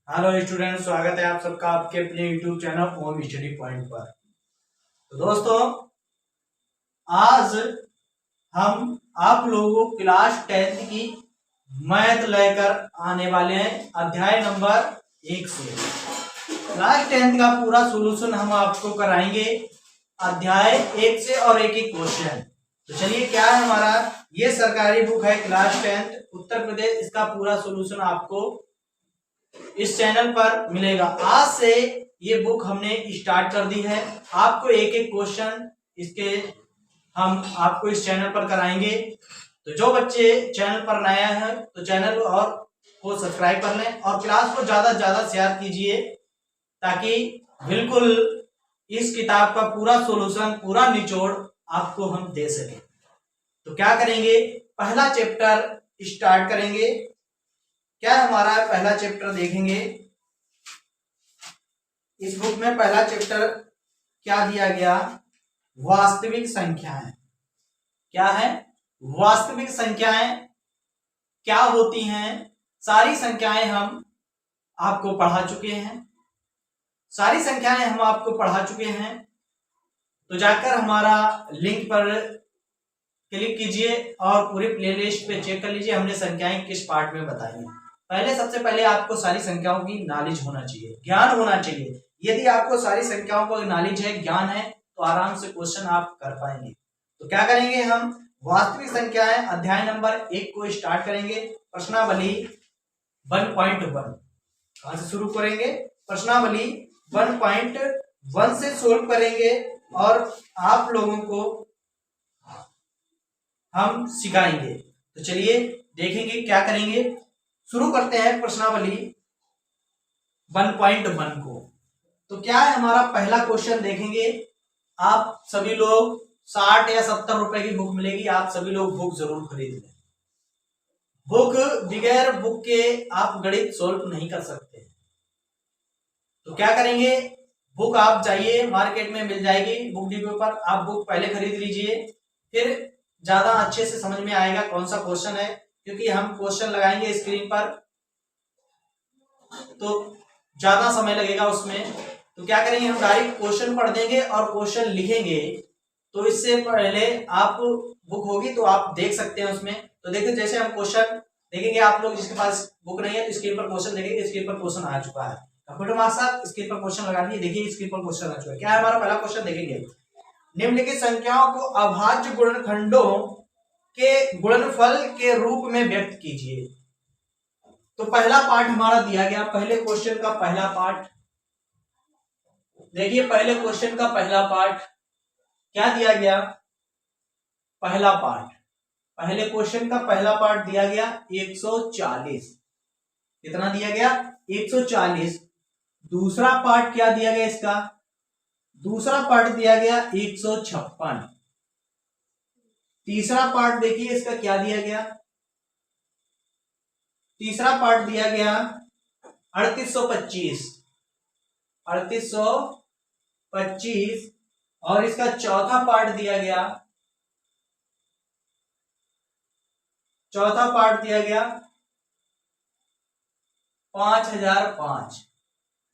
Hello student, स्वागत है आप सबका आपके अपने YouTube channel home study point पर। तो दोस्तों, आज हम आप लोगों को क्लास 10th की मैथ लेकर आने वाले हैं। अध्याय नंबर 1 से क्लास 10th का पूरा सॉल्यूशन हम आपको कराएंगे अध्याय 1 से और एक एक क्वेश्चन। तो चलिए, क्या है हमारा ये सरकारी बुक है क्लास 10th उत्तर प्रदेश। इसका पूरा सॉल्यूशन आपको इस चैनल पर मिलेगा। आज से ये बुक हमने स्टार्ट कर दी है। आपको एक एक क्वेश्चन इसके हम आपको इस चैनल पर कराएंगे। तो जो बच्चे चैनल पर नया है तो चैनल और को सब्सक्राइब कर लें और क्लास को ज्यादा से ज्यादा शेयर कीजिए, ताकि बिल्कुल इस किताब का पूरा सॉल्यूशन, पूरा निचोड़ आपको हम दे सके। तो क्या करेंगे, पहला चैप्टर स्टार्ट करेंगे। क्या हमारा पहला चैप्टर देखेंगे। इस बुक में पहला चैप्टर क्या दिया गया, वास्तविक संख्याएं। क्या है, वास्तविक संख्याएं क्या होती हैं। सारी संख्याएं हम आपको पढ़ा चुके हैं, सारी संख्याएं हम आपको पढ़ा चुके हैं। तो जाकर हमारा लिंक पर क्लिक कीजिए और पूरी प्लेलिस्ट पे चेक कर लीजिए हमने संख्याएं किस पार्ट में बताई हैं। सबसे पहले आपको सारी संख्याओं की नॉलेज होना चाहिए, ज्ञान होना चाहिए। यदि आपको सारी संख्याओं का नॉलेज है, ज्ञान है, तो आराम से क्वेश्चन आप कर पाएंगे। तो क्या करेंगे, हम वास्तविक संख्याएं अध्याय नंबर 1 को स्टार्ट करेंगे। प्रश्नावली 1.1 कहां से शुरू करेंगे, प्रश्नावली 1.1 से सोल्व करेंगे और आप लोगों को हम सिखाएंगे। तो चलिए देखेंगे क्या करेंगे। शुरू करते हैं प्रश्नावली 1.1 को। तो क्या है हमारा पहला क्वेश्चन देखेंगे। आप सभी लोग 60 या 70 रुपए की बुक मिलेगी, आप सभी लोग बुक जरूर खरीद लें। बुक बगैर बुक के आप गणित सोल्व नहीं कर सकते। तो क्या करेंगे, बुक आप जाइए, मार्केट में मिल जाएगी बुक डिपो पर, आप बुक पहले खरीद लीजिए, फिर ज्यादा अच्छे से समझ में आएगा कौन सा क्वेश्चन है। क्योंकि हम क्वेश्चन लगाएंगे स्क्रीन पर तो ज्यादा समय लगेगा उसमें। तो क्या करेंगे, हम डायरेक्ट क्वेश्चन पढ़ देंगे और क्वेश्चन लिखेंगे। तो इससे पहले आप बुक होगी तो आप देख सकते हैं उसमें। तो देखिए, जैसे हम क्वेश्चन देखेंगे, आप लोग जिसके पास बुक नहीं है तो स्क्रीन पर क्वेश्चन देखेंगे। स्क्रीन पर क्वेश्चन आ चुका है, कंप्यूटर मार्क्स साथ स्क्रीन पर क्वेश्चन लगा दिए। देखिए स्क्रीन पर क्वेश्चन आ चुका है। क्या है हमारा पहला क्वेश्चन देखेंगे, निम्नलिखित संख्याओं को अभाज्य गुणनखंडों के गुणनफल के रूप में व्यक्त कीजिए। तो पहला पार्ट हमारा दिया गया, पहले क्वेश्चन का पहला पार्ट देखिए। पहले क्वेश्चन का पहला पार्ट क्या दिया गया, पहला पार्ट, पहले क्वेश्चन का पहला पार्ट दिया गया 140। कितना दिया गया, 140। दूसरा पार्ट क्या दिया गया इसका, दूसरा पार्ट दिया गया 156। तीसरा पार्ट देखिए इसका क्या दिया गया, तीसरा पार्ट दिया गया 3825, 3825। और इसका चौथा पार्ट दिया गया, चौथा पार्ट दिया गया 5005।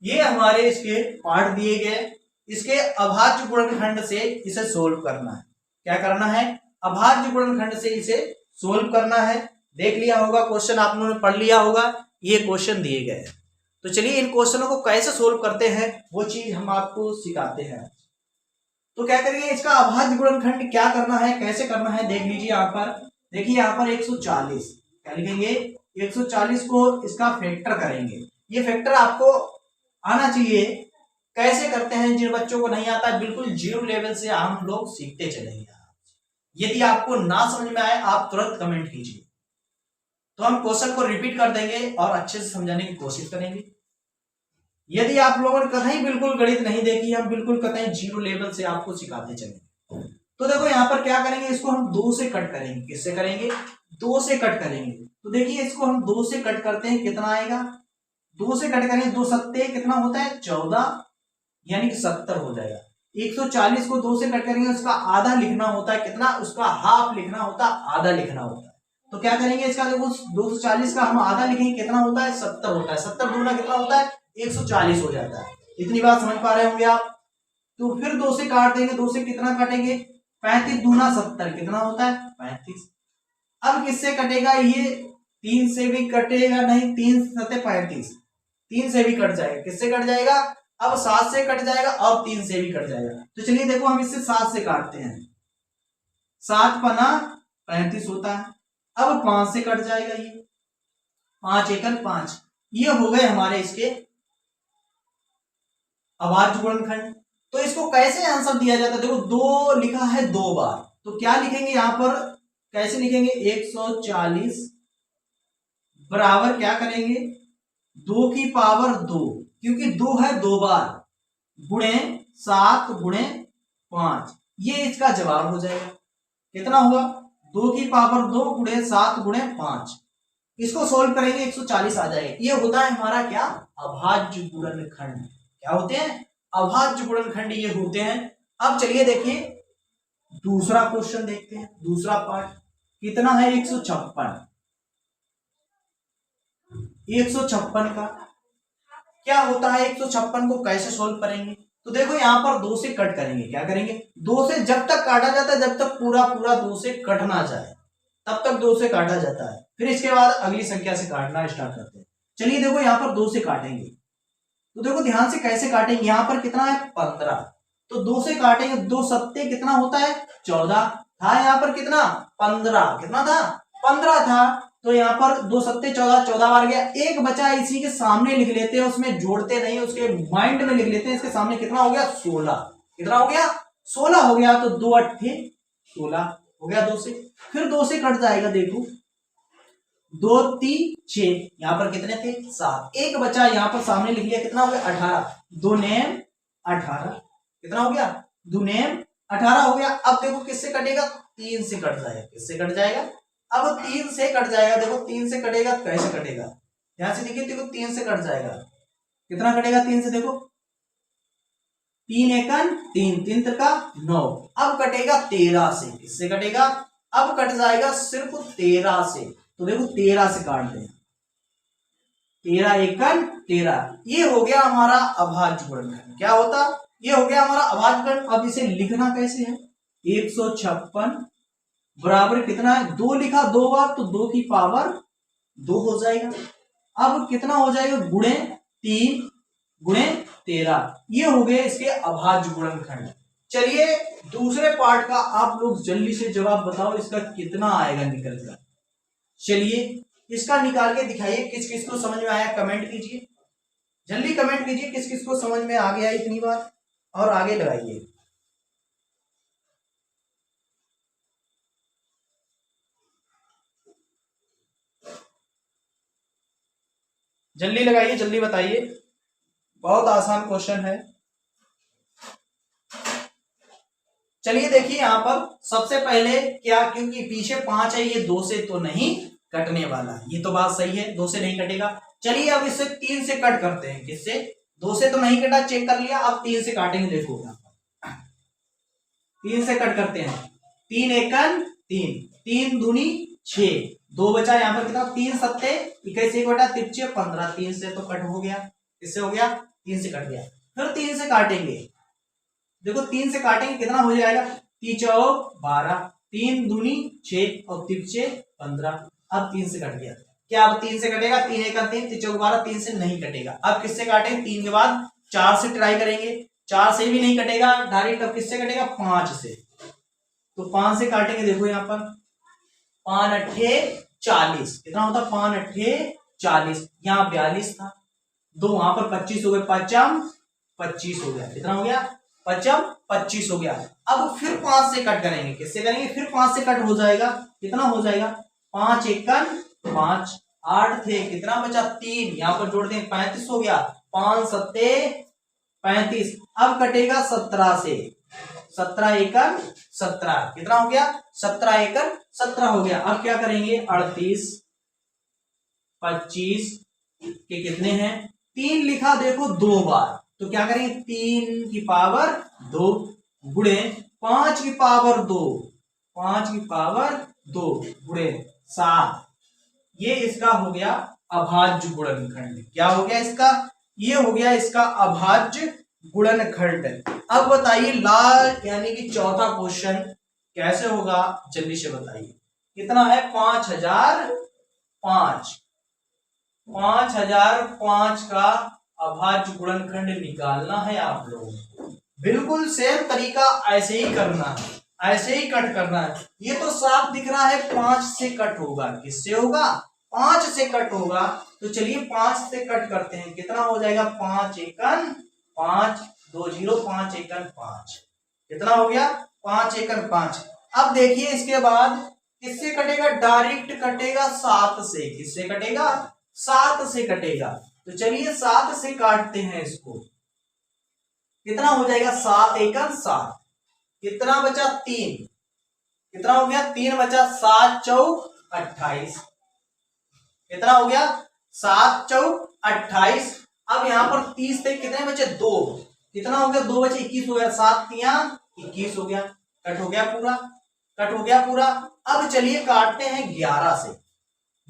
ये हमारे इसके पार्ट दिए गए। इसके अभाज्य गुणनखंड से इसे सोल्व करना है। क्या करना है, अभाज्य गुणनखंड से इसे सोल्व करना है। देख लिया होगा क्वेश्चन, आप लोगों ने पढ़ लिया होगा, ये क्वेश्चन दिए गए। तो चलिए इन क्वेश्चनों को कैसे सोल्व करते हैं वो चीज हम आपको सिखाते हैं। तो क्या करेंगे, इसका अभाज्य गुणनखंड क्या करना है, कैसे करना है, देख लीजिए यहाँ पर। देखिए यहाँ पर 140, क्या लिखेंगे, 140 को इसका फैक्टर करेंगे। ये फैक्टर आपको आना चाहिए। कैसे करते हैं, जिन बच्चों को नहीं आता, बिल्कुल जीरो लेवल से हम लोग सीखते चलेंगे। यदि आपको ना समझ में आए आप तुरंत कमेंट कीजिए, तो हम क्वेश्चन को रिपीट कर देंगे और अच्छे से समझाने की कोशिश करेंगे। यदि आप लोगों ने कहीं बिल्कुल गणित नहीं देखी, हम बिल्कुल कहीं जीरो लेवल से आपको सिखाते चलेंगे। तो देखो यहाँ पर क्या करेंगे, इसको हम 2 से कट करेंगे। किससे करेंगे, 2 से कट करेंगे। तो देखिए इसको हम 2 से कट करते हैं, कितना आएगा, 2 से कट करेंगे, 2 सत्ते कितना होता है 14, यानी कि 70 हो जाएगा। 140 को 2 से कट करेंगे, उसका आधा लिखना होता है, कितना, उसका हाफ लिखना होता है, आधा लिखना होता है। तो क्या करेंगे, इसका देखो 240 का हम आधा लिखेंगे, कितना होता है 70 होता है। 70 दूना कितना होता है 140 हो जाता है। इतनी बात समझ पा रहे होंगे आप। तो फिर 2 से काट देंगे, 2 से कितना काटेंगे 35 दूना 70 कितना होता है 35। अब किससे कटेगा ये, 3 से भी कटेगा नहीं, 3 सते 35, 3 से भी कट जाएगा। किससे कट जाएगा, अब 7 से कट जाएगा और 3 से भी कट जाएगा। तो चलिए देखो हम इससे 7 से काटते हैं, 7 पना 35 होता है। अब 5 से कट जाएगा, ये 5 एकन 5। ये हो गए हमारे इसके अभाज्य गुणनखंड। तो इसको कैसे आंसर दिया जाता है, देखो 2 लिखा है 2 बार, तो क्या लिखेंगे यहां पर, कैसे लिखेंगे 140 बराबर क्या करेंगे 2 की पावर 2, क्योंकि 2 है 2 बार, गुणे 7 गुणे 5, ये इसका जवाब हो जाएगा। कितना हुआ 2 की पावर 2 गुणे 7 गुणे 5। इसको सोल्व करेंगे 140 आ जाएगा। ये होता है हमारा क्या, अभाज्य गुणनखंड। क्या होते हैं, अभाज्य गुणनखंड ये होते हैं। अब चलिए देखिए दूसरा क्वेश्चन देखते हैं, दूसरा पार्ट कितना है 156। 156 का क्या होता है, 156 को कैसे सोल्व करेंगे, तो देखो यहां पर 2 से कट करेंगे। क्या करेंगे 2 से जब तक काटा जाता है, जब तक पूरा 2 से कट ना जाए तब तक 2 से काटा जाता है। फिर इसके बाद अगली संख्या से काटना स्टार्ट करते हैं। चलिए देखो यहां पर 2 से काटेंगे, तो देखो ध्यान से कैसे काटेंगे। यहां पर कितना है 15, तो 2 से काटेंगे, 2 सत्ते कितना होता है 14 था, यहाँ पर कितना 15, कितना था 15 था, तो यहाँ पर 2 सत्ते 14, 14 बार गया। एक बचा इसी के सामने लिख लेते हैं, उसमें जोड़ते नहीं, उसके माइंड में लिख लेते हैं। इसके सामने कितना हो गया 16, कितना हो गया 16 हो गया। तो 2 अट्ठे 16 हो गया 2 से। फिर 2 से कट जाएगा, देखो 2 3 6, यहाँ पर कितने थे 7, एक बचा यहाँ पर सामने लिख लिया, कितना हो गया 18, 2 नेम 18, कितना हो गया 2 नेम 18 हो गया। अब देखो किससे कटेगा 3 से कट जाएगा, किससे कट जाएगा, अब 3 से कट जाएगा। देखो 3 से कटेगा, कैसे कटेगा ध्यान से देखिए, देखो 3 से कट जाएगा, कितना कटेगा 3 से, देखो 3 एकन 3, 3 त्रिका 9। अब कटेगा 13 से, किससे कटेगा, अब कट जाएगा सिर्फ 13 से, तो देखो 13 से काट दें, 13 एकन 13, ये हो गया हमारा अभाज्य गुणनखंड। क्या होता, ये हो गया हमारा अभाज्य गुणनखंड। अब इसे लिखना कैसे है, 156 बराबर कितना है 2 लिखा 2 बार, तो 2 की पावर 2 हो जाएगा। अब कितना हो जाएगा गुणे 3 गुणे 13, ये हो गए इसके अभाज्य गुणनखंड। चलिए दूसरे पार्ट का आप लोग जल्दी से जवाब बताओ, इसका कितना आएगा निकल कर। चलिए इसका निकाल के दिखाइए, किस किस को समझ में आया कमेंट कीजिए, जल्दी कमेंट कीजिए किस किस को समझ में आ गया इतनी बार, और आगे लगाइए। जल्दी लगाइए, जल्दी बताइए, बहुत आसान क्वेश्चन है। चलिए देखिए यहां पर सबसे पहले क्या, क्योंकि पीछे 5 है, ये 2 से तो नहीं कटने वाला, ये तो बात सही है 2 से नहीं कटेगा। चलिए अब इससे 3 से कट करते हैं, किससे 2 से तो नहीं कटा, चेक कर लिया, अब 3 से काटेंगे। देखो 3 से कट करते हैं, 3 एकन 3, 3 दूनी 6, 2 बचा यहाँ पर कितना 3 सत्ते 21, 1 बटा 3 15, 3 से तो कट हो गया, इससे हो गया 3 से कट गया। फिर 3 से काटेंगे, देखो 3 से काटेंगे कितना हो जाएगा 3 चौक 12, 3 दूनी 6 और 3 15। अब 3 से कट गया, क्या अब 3 से कटेगा, 3 एकन 3, 3 चौक 12, 3 से नहीं कटेगा। अब किससे काटेंगे, 3 के बाद 4 से ट्राई करेंगे, 4 से भी नहीं कटेगा डायरेक्ट। अब किससे कटेगा 5 से, तो 5 से काटेंगे। देखो यहाँ पर 5 अट्ठे 40, कितना होता 5 अट्ठे 40, यहाँ 42 था, 2 वहां पर 25 हो गए, 5 25 हो गया, कितना हो गया 5 25 हो गया। अब फिर 5 से कट करेंगे, किससे करेंगे, फिर 5 से कट हो जाएगा, कितना हो जाएगा 5 एकन 5, 8 थे, कितना बचा 3, यहाँ पर जोड़ दें 35 हो गया, 5 सत्ते 35। अब कटेगा 17 से, 17 एकन 17, कितना हो गया 17 एकन 17 हो गया। अब क्या करेंगे 38 25 के कितने हैं 3 लिखा, देखो 2 बार, तो क्या करेंगे 3 की पावर 2 गुणे 5 की पावर 2, 5 की पावर 2 गुणे 7। ये इसका हो गया अभाज्य गुणनखंड। क्या हो गया इसका? ये हो गया इसका अभाज्य गुणनखंड। अब बताइए लाल यानी कि चौथा क्वेश्चन कैसे होगा, जल्दी से बताइए। कितना है? 5005। 5005 का अभाज्य गुणनखंड निकालना है आप लोगों को। बिल्कुल सेम तरीका ऐसे ही करना है, ऐसे ही कट करना है। ये तो साफ दिख रहा है 5 से कट होगा। किससे होगा? 5 से कट होगा। तो चलिए 5 से कट करते हैं। कितना हो जाएगा? 5 एकन 5, 2 0, 5 एकन 5। कितना हो गया? 5 एकन 5। अब देखिए इसके बाद किससे कटेगा? डायरेक्ट कटेगा 7 से। किससे कटेगा? 7 से कटेगा। तो चलिए 7 से काटते हैं इसको। कितना हो जाएगा? 7 एकन 7। कितना बचा? 3। कितना हो गया? 3 बचा। 7 चौक 28। कितना हो गया? 7 चौक 28। अब यहां पर 30 थे, कितने बचे? 2। कितना हो गया? 2 बचे 21 हो गया। 7 तिया 21 हो गया। कट हो गया पूरा, कट हो गया पूरा। अब चलिए काटते हैं 11 से।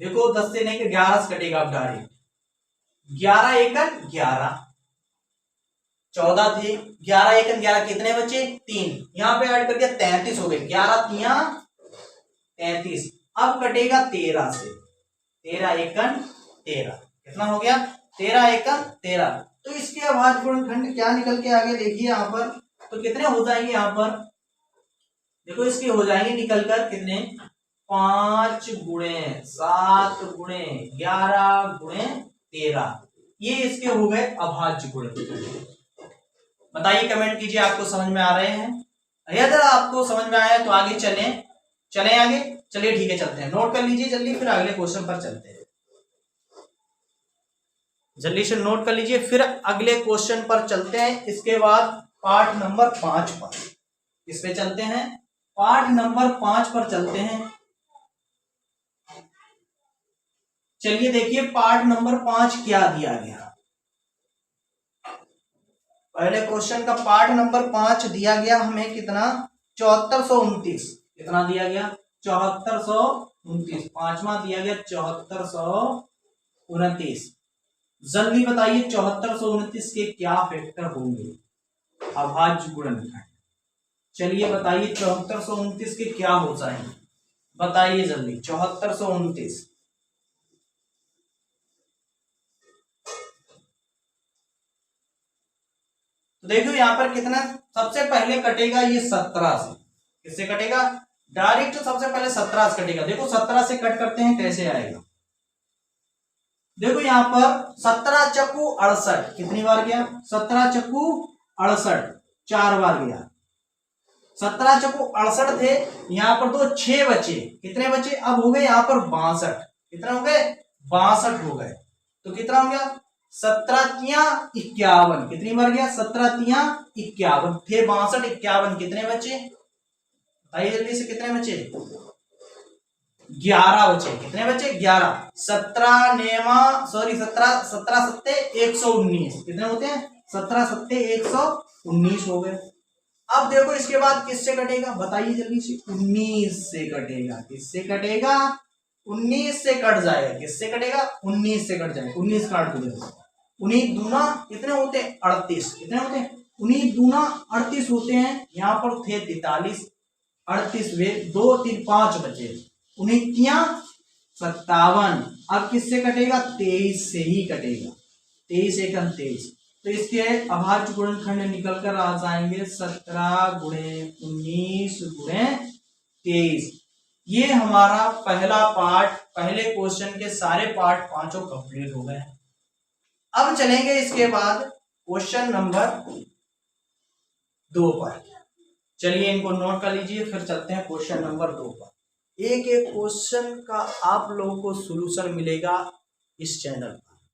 देखो 10 से नहीं कि 11 से कटेगा। अब डायरेक्ट 11 एकन 11, 14 थे। 11 एकन 11, कितने बचे? 3। यहां पे ऐड कर दिया 33 हो गए। 11 तिया 33। अब कटेगा 13 से। 13 एकन 13। कितना हो गया? 13 एकन 13। तो इसके अभाज्य गुणनखंड क्या निकल के आगे देखिए यहां पर। तो कितने हो जाएंगे यहां पर? देखो इसके हो जाएंगे निकलकर कितने? 5 गुणे 7 गुणे 11 गुणे 13। ये इसके हो गए अभाज्य गुणनखंड। बताइए, कमेंट कीजिए आपको समझ में आ रहे हैं। यदि आपको समझ में आया तो आगे चलें आगे। चलिए ठीक है, चलते हैं। नोट कर लीजिए जल्दी, फिर अगले क्वेश्चन पर चलते हैं। जल्दी से नोट कर लीजिए, फिर अगले क्वेश्चन पर चलते हैं। इसके बाद पार्ट नंबर 5 पर इस पे चलते हैं। पार्ट नंबर 5 पर चलते हैं। चलिए देखिए पार्ट नंबर 5 क्या दिया गया। पहले क्वेश्चन का पार्ट नंबर 5 दिया गया हमें कितना? 7429। कितना दिया गया? 7429। पांचवा दिया गया 7429। जल्दी बताइए 7429 के क्या फैक्टर होंगे अभाज्य गुणनखंड। चलिए बताइए 7429 के क्या हो जाएंगे, बताइए जल्दी। 7429 तो देखो यहां पर कितना सबसे पहले कटेगा ये 17 से। किससे कटेगा? डायरेक्ट सबसे पहले 17 से कटेगा। देखो 17 से कट करते हैं कैसे आएगा। देखो यहां पर 17 चक्कू 68। कितनी बार गया? 17 चक्कू 68 4 बार गया। 17 चक्कू 68 थे, यहां पर तो 6 बचे। कितने बचे? अब हो गए यहां पर 62। कितने हो गए? 62 हो गए। तो कितना हो गया? 17 तिया 51। कितनी बार गया? 17 तिया 51 थे। 62 51 कितने बचे? बताइए जल्दी से, कितने बचे? 11 बचे। कितने बचे? 11। 17 नेमा 17 सत्ते 119। कितने होते हैं? 17 सत्ते 119 हो गए। अब देखो इसके बाद किससे कटेगा, बताइए जल्दी से। 19 से कटेगा। किससे कटेगा? 19 से कट जाएगा। किससे कटेगा? 19 से कट जाएगा। 19 काट दो। 19 दूना कितने होते हैं? 38। कितने होते हैं? 19 दूना 38 होते हैं। यहां पर थे 43। 38 वे 2 3 5 बचे। 19 57। अब किससे कटेगा? 23 से ही कटेगा। 23 एकम 23। तो इसके अभाज्य गुणनखंड निकल कर आ जाएंगे 17 गुणे 19 गुणे 23। ये हमारा पहला पार्ट, पहले क्वेश्चन के सारे पार्ट पांचों कंप्लीट हो गए। अब चलेंगे इसके बाद क्वेश्चन नंबर 2 पर। चलिए इनको नोट कर लीजिए, फिर चलते हैं क्वेश्चन नंबर 2 पर। एक एक क्वेश्चन का आप लोगों को सॉल्यूशन मिलेगा इस चैनल पर।